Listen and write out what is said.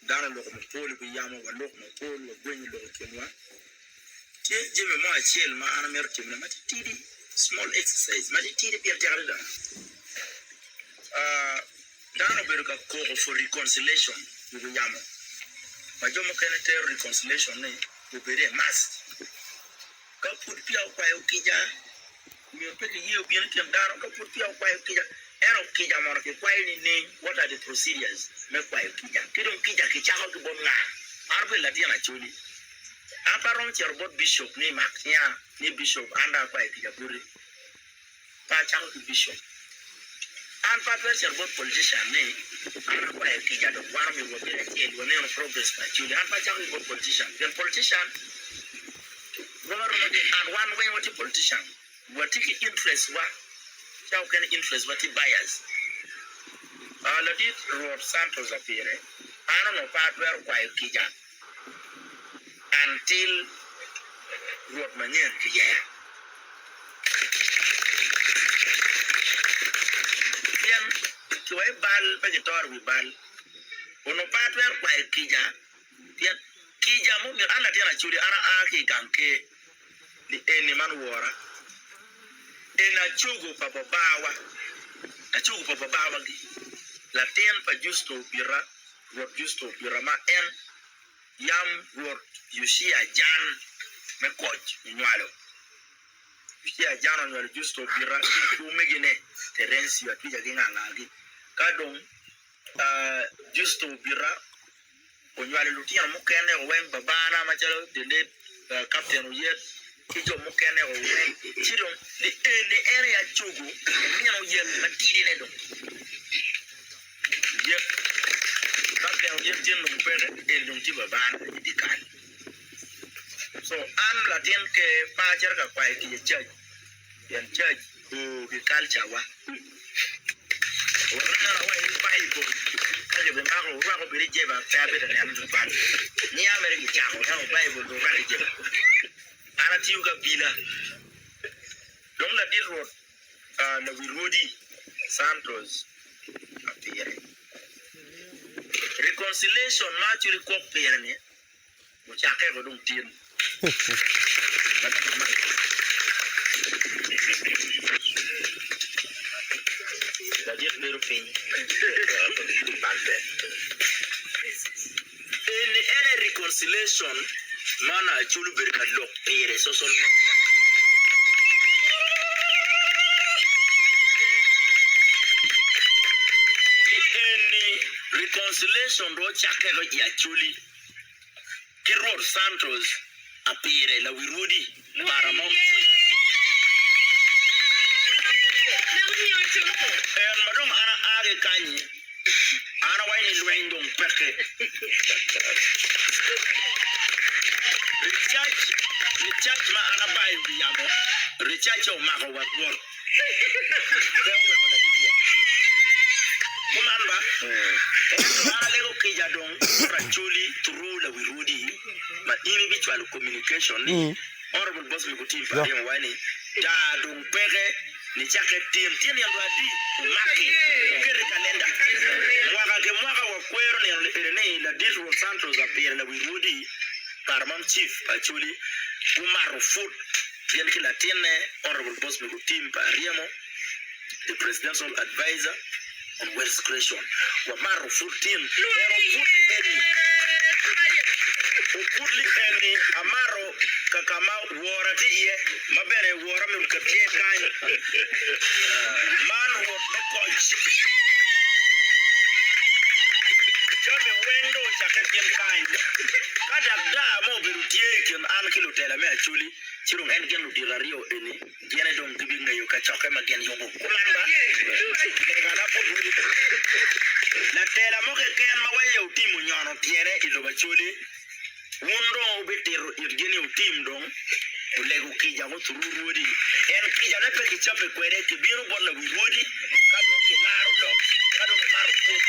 dano lo mo polo bi yamo wa lo mo polo wa gwen lo kenwa je me mo achiel ma ana mer timna ma tidi small exercise ma tidi pier tiare da dano bedo ka ko for reconciliation bi yamo ma jomo kene ter reconciliation ne bi bere must ka put pia kwa ukija mi peke hiyo bien tem dano ka put pia kwa ukija eno kija moro ke kwa ni what are the procedures me kwa ukija kidon kija kichako kibonga arbe la dia na chuli aparon cherbot bishop ni maknya ni bishop anda kwa ukija buri pa chako ki bishop an pa cherbot politician ni anda kwa ukija do kwano mi wo bere ke do ne progress pa chuli an pa chako ki politician then politician and one way what a politician what take interest wa how can interest what bias Lodit Road Santos appear I don't know part where quite kija until Road Manyan kija yan to a bal vegetor we bal ono part where quite kija yan kija mo mi ana tena churi ana aki kanke ni eni man wora ena chugo papa bawa na chugo papa bawa gi la ten pa justo bira ma en yam wor yusia jan me coach nyalo yusia jan no justo bira ku megine terensi ya tija ginga ngagi kadon justo bira onyale lutia mo kene wen babana ma chalo dende captain yet kijo mo kene wen chiro the area chugo ni no yet matidi ne do yep captain yet tin no pere el dum ti babana dikan so an latin ke pa jerga kwa ki church yan church ko ki culture wa wana wa Bible kaje be ma ko biri jeba ta be da yan ban ni America cha ko ta Bible do bari jeba ana tiu ga bila don la dir road na wirodi Santos apire reconciliation ma churi ko pere ne mo cha ke go dum tin la dir beru fin any reconciliation mana chulu berka lo pere social media any reconciliation do chake go ya chuli Kirod Santos apire la wirudi Paramount madam ana age kanyi ana wayne luendong peke Richard ma ana bayi biyamo Richard o mako wadwor dewe ko la dibwa kumamba ana lego kija dong rachuli through la wirudi ma individual communication ni honorable boss mi kutim pa dem wani da dong peke ni chake tim ya lwadi maki kere kalenda mwaka wa kwero ni la Disro Santos appear la wirudi Paramount chief actually Umaru Food yan kila tiene honorable boss mi kutim pa Riemo the presidential advisor on wealth creation Umaru Food team Ukudli eni amaro kakama wora ti ye mabere wora mi kapie kan man wo coach jome wendo chaketien kan kada da mo birutie ken an kilo tela me achuli chirung en gen udirario eni gene dong gibi ngayo ka choke magen yongo kumanda ngana po na tela mo ke ken mawaye utimu nyono tiere ilo bachuli Mundo betero irgeni team dong ulego kija go tururudi en kija na pe kichape kwere ke biro bola wirudi kado ke laro lo kado ke maro foot